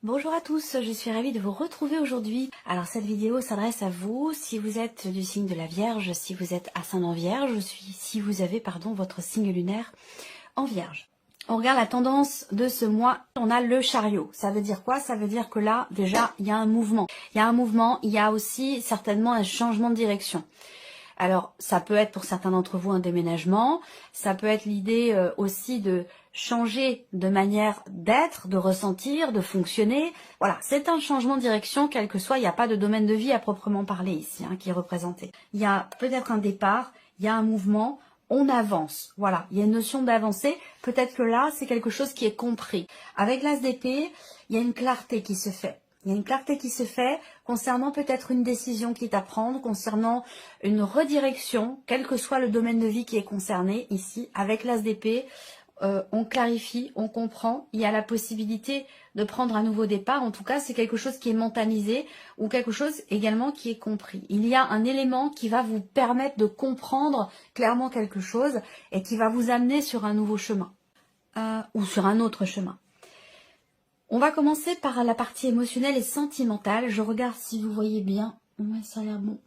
Bonjour à tous, je suis ravie de vous retrouver aujourd'hui. Alors cette vidéo s'adresse à vous si vous êtes du signe de la Vierge, si vous êtes ascendant Vierge, si vous avez votre signe lunaire en Vierge. On regarde la tendance de ce mois, on a le chariot. Ça veut dire quoi? Ça veut dire que là, déjà, il y a un mouvement. Il y a un mouvement, il y a aussi certainement un changement de direction. Alors, ça peut être pour certains d'entre vous un déménagement, ça peut être l'idée aussi de changer de manière d'être, de ressentir, de fonctionner. Voilà, c'est un changement de direction, quel que soit, il n'y a pas de domaine de vie à proprement parler ici, qui est représenté. Il y a peut-être un départ, il y a un mouvement, on avance. Voilà, il y a une notion d'avancée. Peut-être que là, c'est quelque chose qui est compris. Avec l'as d'épée, il y a une clarté qui se fait. Il y a une clarté qui se fait concernant peut-être une décision qui est à prendre, concernant une redirection, quel que soit le domaine de vie qui est concerné ici. Avec l'as d'épée, on clarifie, on comprend, il y a la possibilité de prendre un nouveau départ. En tout cas, c'est quelque chose qui est mentalisé ou quelque chose également qui est compris. Il y a un élément qui va vous permettre de comprendre clairement quelque chose et qui va vous amener sur un nouveau chemin ou sur un autre chemin. On va commencer par la partie émotionnelle et sentimentale. Je regarde si vous voyez bien. Ouais, ça a l'air bon.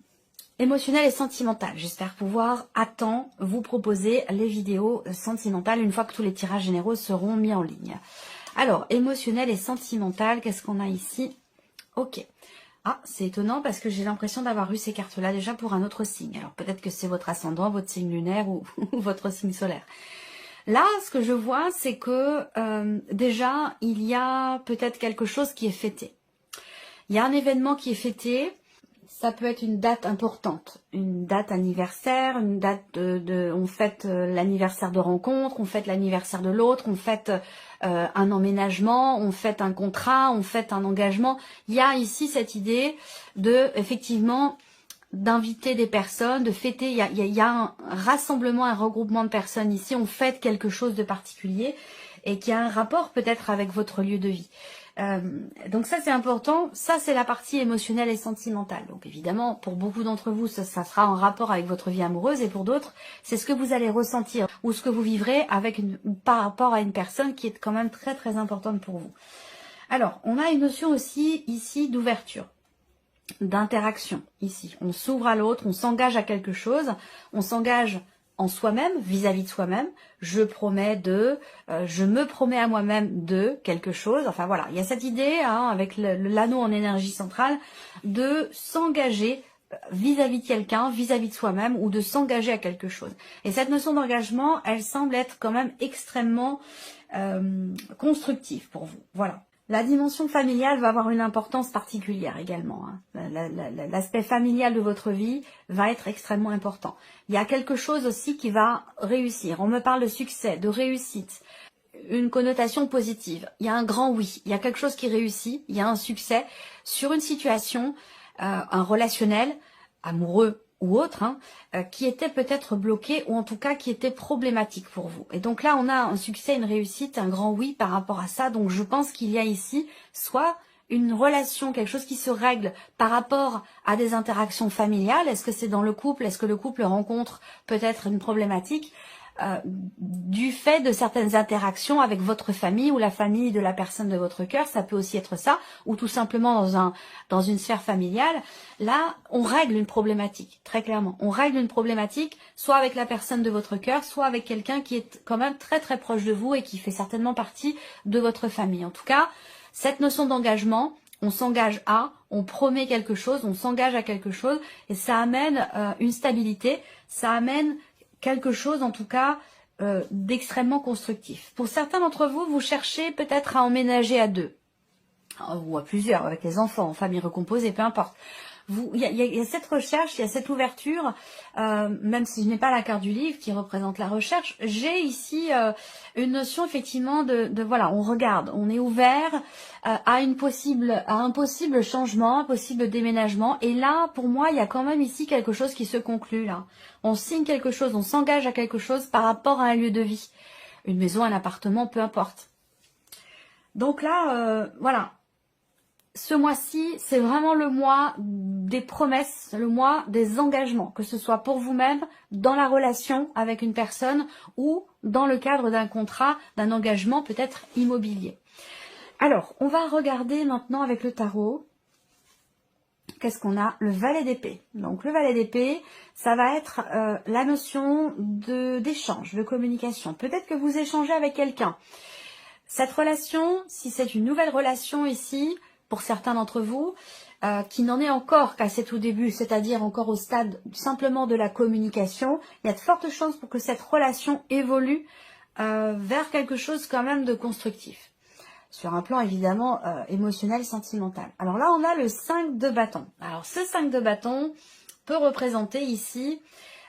Émotionnelle et sentimentale. J'espère pouvoir à temps vous proposer les vidéos sentimentales une fois que tous les tirages généraux seront mis en ligne. Alors, émotionnelle et sentimentale, qu'est-ce qu'on a ici? Ok. Ah, c'est étonnant parce que j'ai l'impression d'avoir eu ces cartes-là déjà pour un autre signe. Alors, peut-être que c'est votre ascendant, votre signe lunaire ou votre signe solaire. Là, ce que je vois, c'est que déjà, il y a peut-être quelque chose qui est fêté. Il y a un événement qui est fêté. Ça peut être une date importante, une date anniversaire, une date on fête l'anniversaire de rencontre, on fête l'anniversaire de l'autre, on fête un emménagement, on fête un contrat, on fête un engagement. Il y a ici cette idée de, effectivement, d'inviter des personnes, de fêter. Il y a un rassemblement, un regroupement de personnes ici. On fête quelque chose de particulier et qui a un rapport peut-être avec votre lieu de vie. Donc ça c'est important, ça c'est la partie émotionnelle et sentimentale. Donc évidemment pour beaucoup d'entre vous ça sera en rapport avec votre vie amoureuse et pour d'autres c'est ce que vous allez ressentir ou ce que vous vivrez avec par rapport à une personne qui est quand même très très importante pour vous. Alors on a une notion aussi ici d'ouverture, d'interaction ici. On s'ouvre à l'autre, on s'engage à quelque chose, on s'engage en soi-même, vis-à-vis de soi-même, je me promets à moi-même de quelque chose, enfin voilà, il y a cette idée, avec l'anneau en énergie centrale, de s'engager vis-à-vis de quelqu'un, vis-à-vis de soi-même, ou de s'engager à quelque chose. Et cette notion d'engagement, elle semble être quand même extrêmement constructive pour vous, voilà. La dimension familiale va avoir une importance particulière également. L'aspect familial de votre vie va être extrêmement important. Il y a quelque chose aussi qui va réussir. On me parle de succès, de réussite, une connotation positive. Il y a un grand oui, il y a quelque chose qui réussit, il y a un succès sur une situation, un relationnel, amoureux ou autre, qui était peut-être bloqué ou en tout cas qui était problématique pour vous. Et donc là, on a un succès, une réussite, un grand oui par rapport à ça. Donc je pense qu'il y a ici soit une relation, quelque chose qui se règle par rapport à des interactions familiales. Est-ce que c'est dans le couple? Est-ce que le couple rencontre peut-être une problématique du fait de certaines interactions avec votre famille ou la famille de la personne de votre cœur? Ça peut aussi être ça, ou tout simplement dans une sphère familiale. Là, on règle une problématique, très clairement. On règle une problématique, soit avec la personne de votre cœur, soit avec quelqu'un qui est quand même très très proche de vous et qui fait certainement partie de votre famille. En tout cas, cette notion d'engagement, on s'engage on promet quelque chose, on s'engage à quelque chose, et ça amène une stabilité, ça amène quelque chose en tout cas d'extrêmement constructif. Pour certains d'entre vous, vous cherchez peut-être à emménager à deux, ou à plusieurs, avec les enfants, en famille recomposée, peu importe. Il y a cette recherche, il y a cette ouverture, même si je n'ai pas la carte du livre qui représente la recherche, j'ai ici une notion effectivement de voilà, on regarde, on est ouvert à un possible changement, un possible déménagement, et là pour moi il y a quand même ici quelque chose qui se conclut là. On signe quelque chose, on s'engage à quelque chose par rapport à un lieu de vie, une maison, un appartement, peu importe. Donc là, voilà. Ce mois-ci, c'est vraiment le mois des promesses, le mois des engagements, que ce soit pour vous-même, dans la relation avec une personne ou dans le cadre d'un contrat, d'un engagement peut-être immobilier. Alors, on va regarder maintenant avec le tarot. Qu'est-ce qu'on a? Le valet d'épée. Donc le valet d'épée, ça va être la notion d'échange, de communication. Peut-être que vous échangez avec quelqu'un. Cette relation, si c'est une nouvelle relation ici, pour certains d'entre vous, qui n'en est encore qu'à ses tout débuts, c'est-à-dire encore au stade simplement de la communication, il y a de fortes chances pour que cette relation évolue vers quelque chose quand même de constructif. Sur un plan évidemment émotionnel, sentimental. Alors là, on a le 5 de bâton. Alors ce 5 de bâton peut représenter ici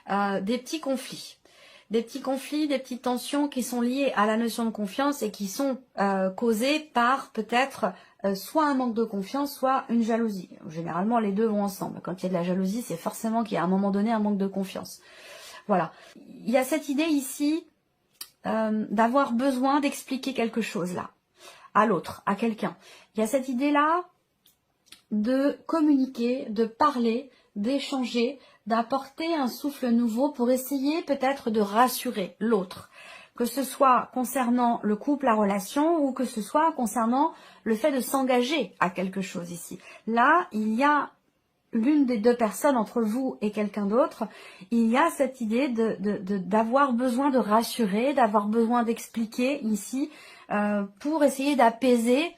des petits conflits. Des petits conflits, des petites tensions qui sont liées à la notion de confiance et qui sont causées par peut-être soit un manque de confiance, soit une jalousie. Généralement, les deux vont ensemble. Quand il y a de la jalousie, c'est forcément qu'il y a à un moment donné un manque de confiance. Voilà. Il y a cette idée ici d'avoir besoin d'expliquer quelque chose là. À l'autre, à quelqu'un. Il y a cette idée-là de communiquer, de parler, d'échanger, d'apporter un souffle nouveau pour essayer peut-être de rassurer l'autre. Que ce soit concernant le couple, la relation, ou que ce soit concernant le fait de s'engager à quelque chose ici. Là, il y a l'une des deux personnes entre vous et quelqu'un d'autre, il y a cette idée d'avoir besoin de rassurer, d'avoir besoin d'expliquer ici, pour essayer d'apaiser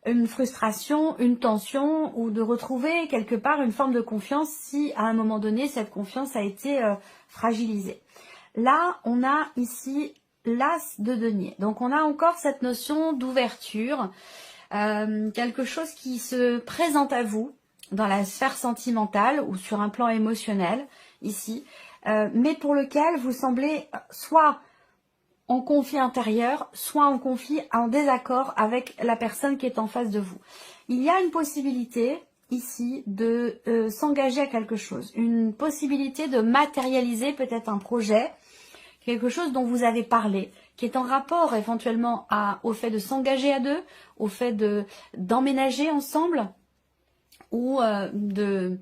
une frustration, une tension, ou de retrouver quelque part une forme de confiance si à un moment donné cette confiance a été fragilisée. Là, on a ici l'as de denier. Donc on a encore cette notion d'ouverture, quelque chose qui se présente à vous dans la sphère sentimentale ou sur un plan émotionnel ici, mais pour lequel vous semblez soit en conflit intérieur, soit en conflit, en désaccord avec la personne qui est en face de vous. Il y a une possibilité ici de s'engager à quelque chose, une possibilité de matérialiser peut-être un projet, quelque chose dont vous avez parlé, qui est en rapport éventuellement au fait de s'engager à deux, au fait d'emménager ensemble, ou de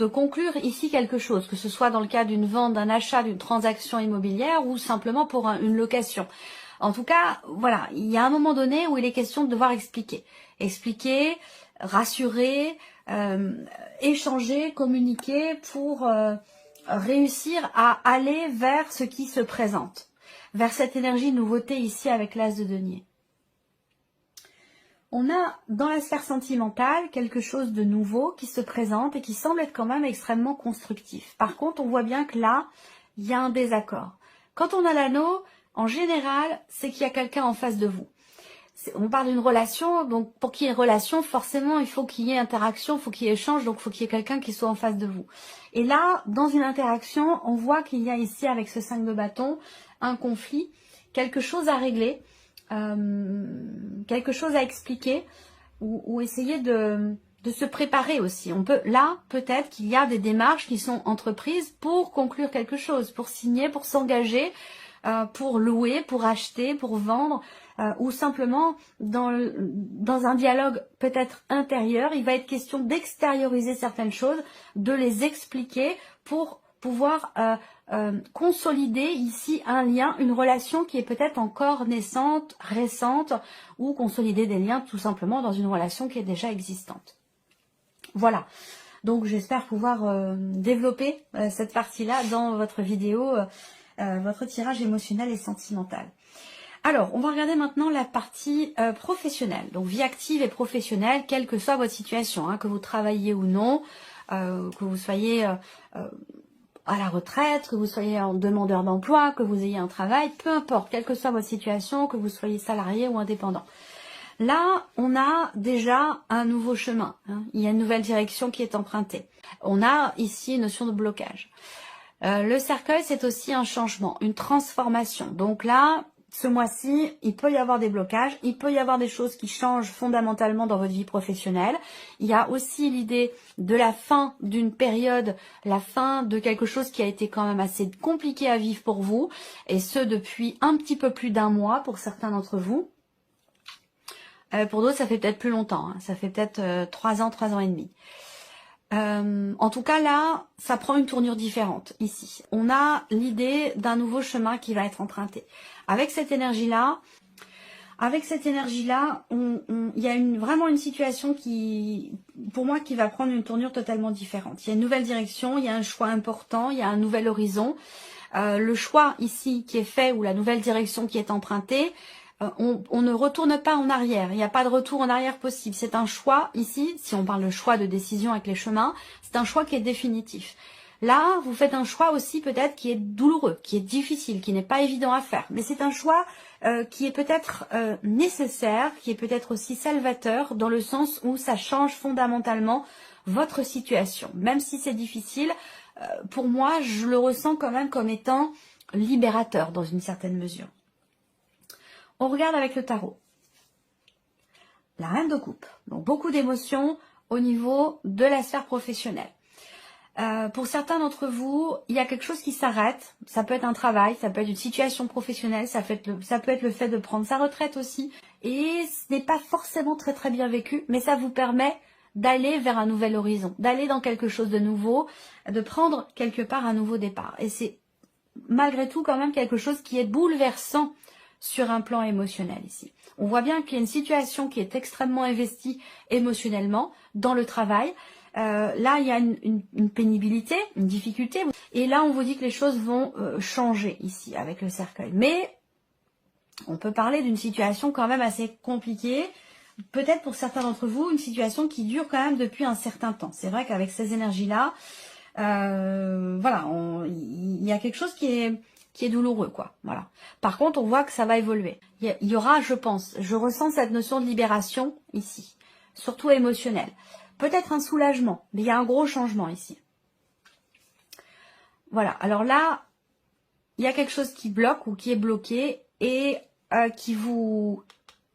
conclure ici quelque chose, que ce soit dans le cas d'une vente, d'un achat, d'une transaction immobilière ou simplement pour une location. En tout cas, voilà, il y a un moment donné où il est question de devoir expliquer. Expliquer, rassurer, échanger, communiquer pour réussir à aller vers ce qui se présente, vers cette énergie de nouveauté ici avec l'as de denier. On a dans la sphère sentimentale quelque chose de nouveau qui se présente et qui semble être quand même extrêmement constructif. Par contre, on voit bien que là, il y a un désaccord. Quand on a l'anneau, en général, c'est qu'il y a quelqu'un en face de vous. On parle d'une relation, donc pour qu'il y ait relation, forcément, il faut qu'il y ait interaction, il faut qu'il y ait échange, donc il faut qu'il y ait quelqu'un qui soit en face de vous. Et là, dans une interaction, on voit qu'il y a ici, avec ce 5 de bâton, un conflit, quelque chose à régler, quelque chose à expliquer, ou essayer de se préparer aussi. On peut, là, peut-être qu'il y a des démarches qui sont entreprises pour conclure quelque chose, pour signer, pour s'engager, pour louer, pour acheter, pour vendre, ou simplement dans un dialogue peut-être intérieur, il va être question d'extérioriser certaines choses, de les expliquer pour pouvoir consolider ici un lien, une relation qui est peut-être encore naissante, récente, ou consolider des liens tout simplement dans une relation qui est déjà existante. Voilà. Donc j'espère pouvoir développer cette partie-là dans votre vidéo, votre tirage émotionnel et sentimental. Alors, on va regarder maintenant la partie professionnelle. Donc, vie active et professionnelle, quelle que soit votre situation, hein, que vous travaillez ou non, que vous soyez à la retraite, que vous soyez un demandeur d'emploi, que vous ayez un travail, peu importe, quelle que soit votre situation, que vous soyez salarié ou indépendant. Là, on a déjà un nouveau chemin, hein. Il y a une nouvelle direction qui est empruntée. On a ici une notion de blocage. Le cercueil, c'est aussi un changement, une transformation. Donc là, ce mois-ci, il peut y avoir des blocages, il peut y avoir des choses qui changent fondamentalement dans votre vie professionnelle. Il y a aussi l'idée de la fin d'une période, la fin de quelque chose qui a été quand même assez compliqué à vivre pour vous, et ce depuis un petit peu plus d'un mois pour certains d'entre vous. Pour d'autres, ça fait peut-être plus longtemps, hein. Ça fait peut-être 3 ans et demi. En tout cas là, ça prend une tournure différente ici. On a l'idée d'un nouveau chemin qui va être emprunté. Avec cette énergie-là, Avec cette énergie-là, il y a vraiment une situation qui, pour moi, qui va prendre une tournure totalement différente. Il y a une nouvelle direction, il y a un choix important, il y a un nouvel horizon. Le choix ici qui est fait ou la nouvelle direction qui est empruntée, on ne retourne pas en arrière. Il n'y a pas de retour en arrière possible. C'est un choix ici, si on parle de choix de décision avec les chemins, c'est un choix qui est définitif. Là, vous faites un choix aussi peut-être qui est douloureux, qui est difficile, qui n'est pas évident à faire. Mais c'est un choix qui est peut-être nécessaire, qui est peut-être aussi salvateur, dans le sens où ça change fondamentalement votre situation. Même si c'est difficile, pour moi, je le ressens quand même comme étant libérateur dans une certaine mesure. On regarde avec le tarot. La reine de coupe. Donc beaucoup d'émotions au niveau de la sphère professionnelle. Pour certains d'entre vous, il y a quelque chose qui s'arrête. Ça peut être un travail, ça peut être une situation professionnelle, ça peut être le fait de prendre sa retraite aussi. Et ce n'est pas forcément très très bien vécu, mais ça vous permet d'aller vers un nouvel horizon, d'aller dans quelque chose de nouveau, de prendre quelque part un nouveau départ. Et c'est malgré tout quand même quelque chose qui est bouleversant sur un plan émotionnel ici. On voit bien qu'il y a une situation qui est extrêmement investie émotionnellement dans le travail. Là, il y a une pénibilité, une difficulté. Et là, on vous dit que les choses vont changer ici avec le cercueil. Mais on peut parler d'une situation quand même assez compliquée. Peut-être pour certains d'entre vous, une situation qui dure quand même depuis un certain temps. C'est vrai qu'avec ces énergies-là, voilà, il y a quelque chose qui est douloureux, quoi. Voilà. Par contre, on voit que ça va évoluer. Il y aura, je pense, je ressens cette notion de libération ici, surtout émotionnelle. Peut-être un soulagement, mais il y a un gros changement ici. Voilà. Alors là, il y a quelque chose qui bloque ou qui est bloqué et qui vous,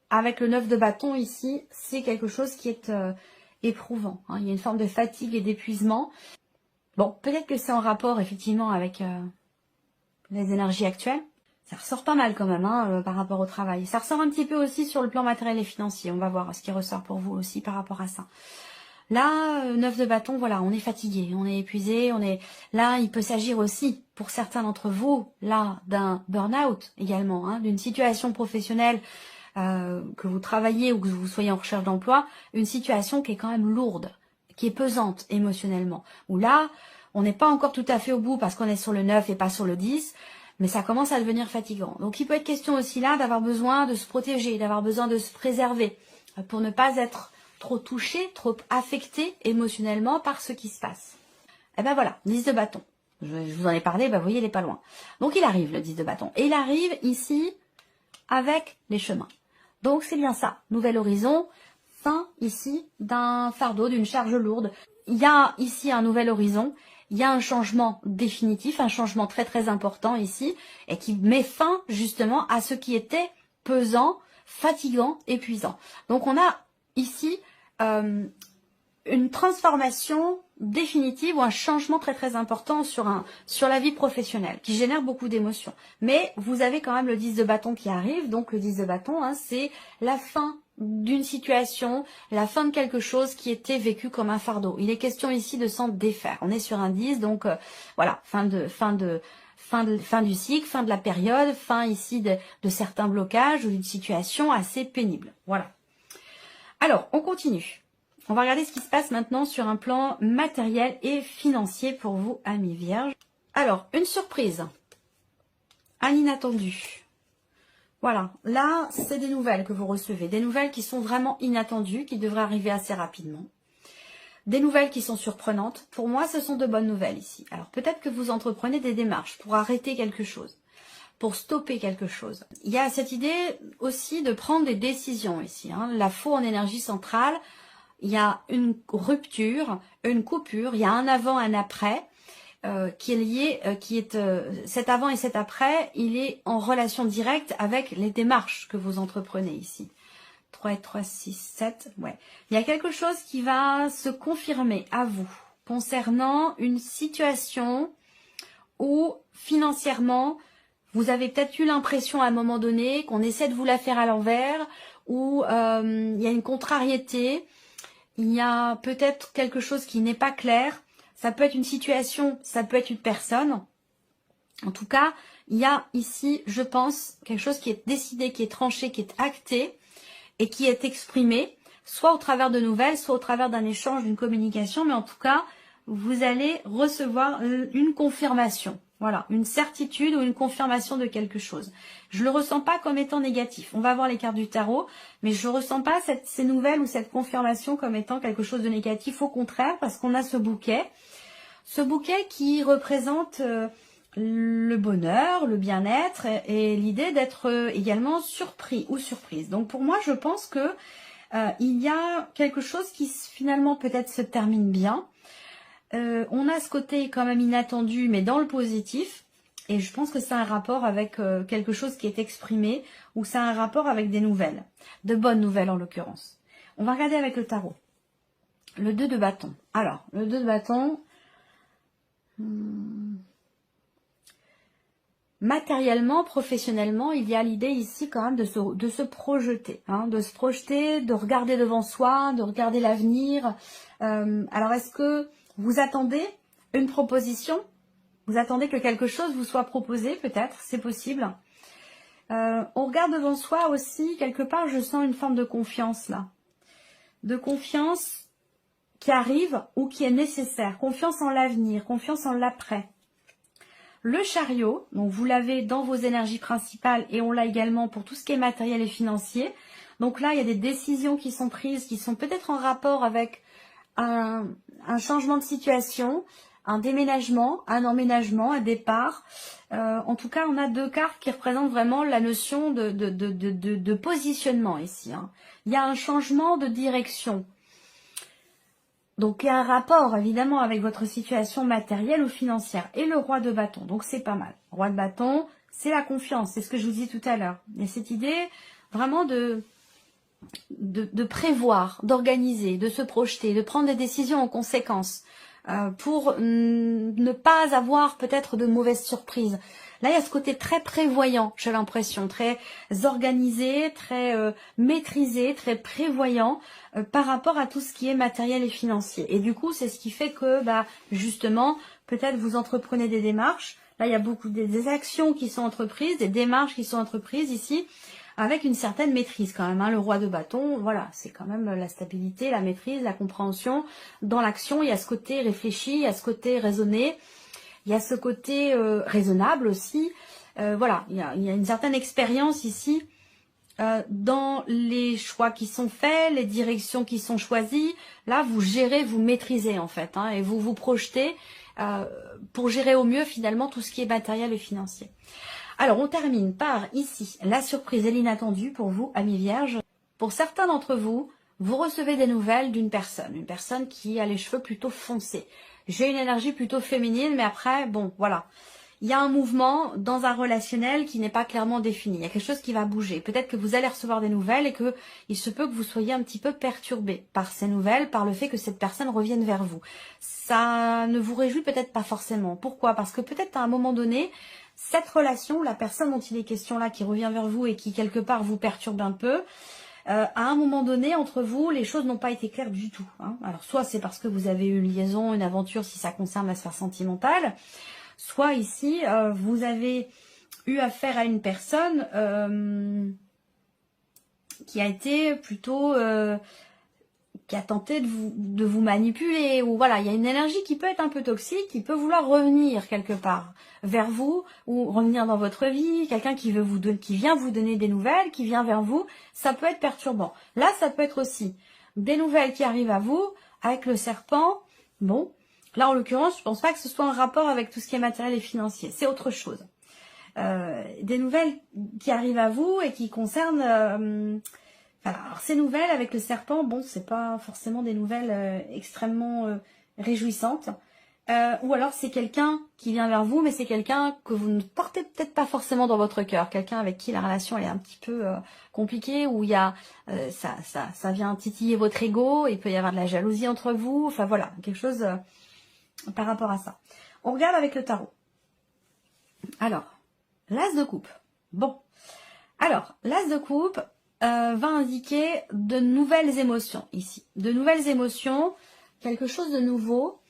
avec le 9 de bâton ici, c'est quelque chose qui est éprouvant. Hein. Il y a une forme de fatigue et d'épuisement. Bon, peut-être que c'est en rapport effectivement avec les énergies actuelles. Ça ressort pas mal quand même par rapport au travail. Ça ressort un petit peu aussi sur le plan matériel et financier. On va voir ce qui ressort pour vous aussi par rapport à ça. Là, 9 de bâton, voilà, on est fatigué, on est épuisé, Là, il peut s'agir aussi, pour certains d'entre vous, là, d'un burn-out également, hein, d'une situation professionnelle que vous travaillez ou que vous soyez en recherche d'emploi, une situation qui est quand même lourde, qui est pesante émotionnellement. Où là, on n'est pas encore tout à fait au bout parce qu'on est sur le 9 et pas sur le 10, mais ça commence à devenir fatigant. Donc il peut être question aussi là d'avoir besoin de se protéger, d'avoir besoin de se préserver, pour ne pas être trop touché, trop affecté émotionnellement par ce qui se passe. Et ben voilà, 10 de bâton. Je vous en ai parlé, ben vous voyez, il n'est pas loin. Donc il arrive le 10 de bâton. Et il arrive ici avec les chemins. Donc c'est bien ça, nouvel horizon, fin ici d'un fardeau, d'une charge lourde. Il y a ici un nouvel horizon, il y a un changement définitif, un changement très très important ici, et qui met fin justement à ce qui était pesant, fatigant, épuisant. Donc on a ici une transformation définitive ou un changement très très important sur la vie professionnelle qui génère beaucoup d'émotions. Mais vous avez quand même le 10 de bâton qui arrive, donc le 10 de bâton, hein, c'est la fin d'une situation, la fin de quelque chose qui était vécu comme un fardeau. Il est question ici de s'en défaire. On est sur un 10, donc voilà, fin du cycle, fin de la période, fin ici de certains blocages ou d'une situation assez pénible. Voilà. Alors, on continue. On va regarder ce qui se passe maintenant sur un plan matériel et financier pour vous, amis vierges. Alors, une surprise. Un inattendu. Voilà, là, c'est des nouvelles que vous recevez. Des nouvelles qui sont vraiment inattendues, qui devraient arriver assez rapidement. Des nouvelles qui sont surprenantes. Pour moi, ce sont de bonnes nouvelles ici. Alors, peut-être que vous entreprenez des démarches pour arrêter quelque chose, pour stopper quelque chose. Il y a cette idée aussi de prendre des décisions ici. Hein. La faux en énergie centrale, il y a une rupture, une coupure, il y a un avant, un après qui est lié, cet avant et cet après, il est en relation directe avec les démarches que vous entreprenez ici. 3 et 3, 6, 7, ouais. Il y a quelque chose qui va se confirmer à vous concernant une situation où financièrement, vous avez peut-être eu l'impression à un moment donné qu'on essaie de vous la faire à l'envers, où il y a une contrariété, il y a peut-être quelque chose qui n'est pas clair. Ça peut être une situation, ça peut être une personne. En tout cas, il y a ici, je pense, quelque chose qui est décidé, qui est tranché, qui est acté et qui est exprimé, soit au travers de nouvelles, soit au travers d'un échange, d'une communication, mais en tout cas, vous allez recevoir une confirmation. Voilà, une certitude ou une confirmation de quelque chose. Je ne le ressens pas comme étant négatif. On va voir les cartes du tarot, mais je ne ressens pas ces nouvelles ou cette confirmation comme étant quelque chose de négatif. Au contraire, parce qu'on a ce bouquet qui représente le bonheur, le bien-être et l'idée d'être également surpris ou surprise. Donc pour moi, je pense que il y a quelque chose qui finalement peut-être se termine bien. On a ce côté quand même inattendu, mais dans le positif. Et je pense que c'est un rapport avec quelque chose qui est exprimé, ou c'est un rapport avec des nouvelles, de bonnes nouvelles en l'occurrence. On va regarder avec le tarot. Le 2 de bâton. Alors, le 2 de bâton, matériellement, professionnellement, il y a l'idée ici quand même de se projeter, hein, de se projeter, de regarder devant soi, de regarder l'avenir. Alors, est-ce que vous attendez une proposition? Vous attendez que quelque chose vous soit proposé, peut-être, c'est possible. On regarde devant soi aussi, quelque part, je sens une forme de confiance là. De confiance qui arrive ou qui est nécessaire. Confiance en l'avenir, confiance en l'après. Le chariot, donc vous l'avez dans vos énergies principales et on l'a également pour tout ce qui est matériel et financier. Donc là, il y a des décisions qui sont prises, qui sont peut-être en rapport avec un changement de situation, un déménagement, un emménagement, un départ. En tout cas, on a deux cartes qui représentent vraiment la notion de positionnement ici. Hein. Il y a un changement de direction. Donc, il y a un rapport, évidemment, avec votre situation matérielle ou financière. Et le roi de bâton, donc c'est pas mal. Roi de bâton, c'est la confiance, c'est ce que je vous dis tout à l'heure. Il y a cette idée vraiment de prévoir, d'organiser, de se projeter, de prendre des décisions en conséquence pour ne pas avoir peut-être de mauvaises surprises. Là, il y a ce côté très prévoyant, j'ai l'impression, très organisé, très maîtrisé, très prévoyant par rapport à tout ce qui est matériel et financier. Et du coup, c'est ce qui fait que, justement, peut-être vous entreprenez des démarches. Là, il y a beaucoup des actions qui sont entreprises, des démarches qui sont entreprises ici, avec une certaine maîtrise quand même. Hein. Le roi de bâton, voilà, c'est quand même la stabilité, la maîtrise, la compréhension. Dans l'action, il y a ce côté réfléchi, il y a ce côté raisonné, il y a ce côté raisonnable aussi. Voilà, il y a une certaine expérience ici dans les choix qui sont faits, les directions qui sont choisies. Là, vous gérez, vous maîtrisez en fait, hein, et vous vous projetez pour gérer au mieux finalement tout ce qui est matériel et financier. Alors, on termine par ici la surprise et l'inattendu pour vous, amis vierges. Pour certains d'entre vous, vous recevez des nouvelles d'une personne, une personne qui a les cheveux plutôt foncés. J'ai une énergie plutôt féminine, mais après, bon, voilà. Il y a un mouvement dans un relationnel qui n'est pas clairement défini. Il y a quelque chose qui va bouger. Peut-être que vous allez recevoir des nouvelles et que il se peut que vous soyez un petit peu perturbé par ces nouvelles, par le fait que cette personne revienne vers vous. Ça ne vous réjouit peut-être pas forcément. Pourquoi? Parce que peut-être à un moment donné, cette relation, la personne dont il est question là, qui revient vers vous et qui quelque part vous perturbe un peu, à un moment donné, entre vous, les choses n'ont pas été claires du tout. Hein. Alors, soit c'est parce que vous avez eu une liaison, une aventure, si ça concerne la sphère sentimentale, soit ici, vous avez eu affaire à une personne qui a été plutôt... qui a tenté de vous manipuler, ou voilà, il y a une énergie qui peut être un peu toxique, qui peut vouloir revenir quelque part vers vous, ou revenir dans votre vie, quelqu'un qui vient vous donner des nouvelles, qui vient vers vous, ça peut être perturbant. Là, ça peut être aussi des nouvelles qui arrivent à vous, avec le serpent, bon, là en l'occurrence, je pense pas que ce soit un rapport avec tout ce qui est matériel et financier, c'est autre chose. Des nouvelles qui arrivent à vous et qui concernent... Alors, ces nouvelles avec le serpent, bon, c'est pas forcément des nouvelles extrêmement réjouissantes. Ou alors, c'est quelqu'un qui vient vers vous, mais c'est quelqu'un que vous ne portez peut-être pas forcément dans votre cœur. Quelqu'un avec qui la relation elle est un petit peu compliquée, où il y a ça vient titiller votre ego, il peut y avoir de la jalousie entre vous. Enfin, voilà, quelque chose par rapport à ça. On regarde avec le tarot. Alors, l'as de coupe. Bon. Alors, l'as de coupe... va indiquer de nouvelles émotions ici. De nouvelles émotions, quelque chose de nouveau.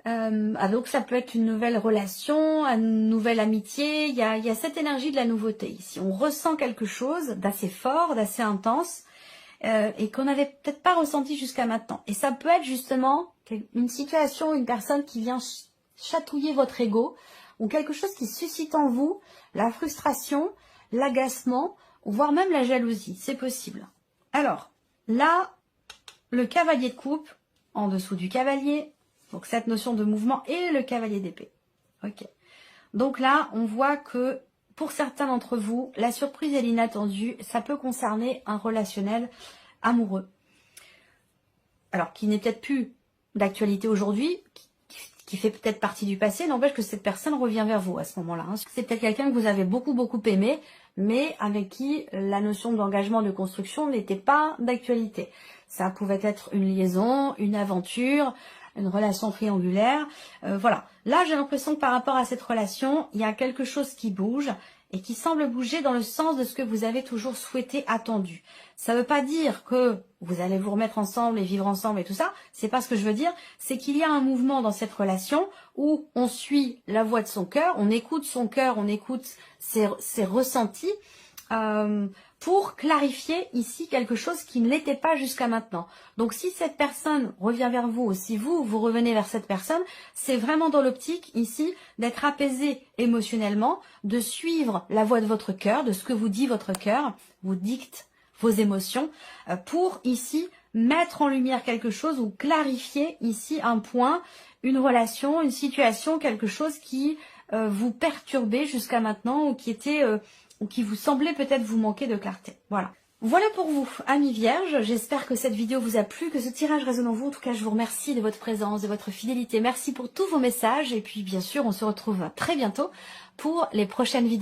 Donc ça peut être une nouvelle relation, une nouvelle amitié, il y a cette énergie de la nouveauté ici. On ressent quelque chose d'assez fort, d'assez intense, et qu'on n'avait peut-être pas ressenti jusqu'à maintenant. Et ça peut être justement une situation, une personne qui vient chatouiller votre ego, ou quelque chose qui suscite en vous la frustration, l'agacement, voire même la jalousie. C'est possible. Alors, là, le cavalier de coupe, en dessous du cavalier, donc cette notion de mouvement, et le cavalier d'épée. Ok. Donc là, on voit que pour certains d'entre vous, la surprise et l'inattendu, ça peut concerner un relationnel amoureux. Alors, qui n'est peut-être plus d'actualité aujourd'hui, qui fait peut-être partie du passé, n'empêche que cette personne revient vers vous à ce moment-là. Hein. C'est peut-être quelqu'un que vous avez beaucoup aimé, mais avec qui la notion d'engagement, de construction n'était pas d'actualité. Ça pouvait être une liaison, une aventure, une relation triangulaire. Voilà. Là, j'ai l'impression que par rapport à cette relation, il y a quelque chose qui bouge et qui semble bouger dans le sens de ce que vous avez toujours souhaité, attendu. Ça ne veut pas dire que vous allez vous remettre ensemble et vivre ensemble et tout ça. C'est pas ce que je veux dire. C'est qu'il y a un mouvement dans cette relation où on suit la voix de son cœur, on écoute son cœur, on écoute ses ressentis, pour clarifier ici quelque chose qui ne l'était pas jusqu'à maintenant. Donc si cette personne revient vers vous, ou si vous revenez vers cette personne, c'est vraiment dans l'optique ici d'être apaisé émotionnellement, de suivre la voix de votre cœur, de ce que vous dit votre cœur, vous dicte vos émotions, pour ici mettre en lumière quelque chose ou clarifier ici un point, une relation, une situation, quelque chose qui vous perturbait jusqu'à maintenant ou qui était... ou qui vous semblait peut-être vous manquer de clarté. Voilà. Voilà pour vous, amis vierges. J'espère que cette vidéo vous a plu, que ce tirage résonne en vous. En tout cas, je vous remercie de votre présence, de votre fidélité. Merci pour tous vos messages. Et puis, bien sûr, on se retrouve très bientôt pour les prochaines vidéos.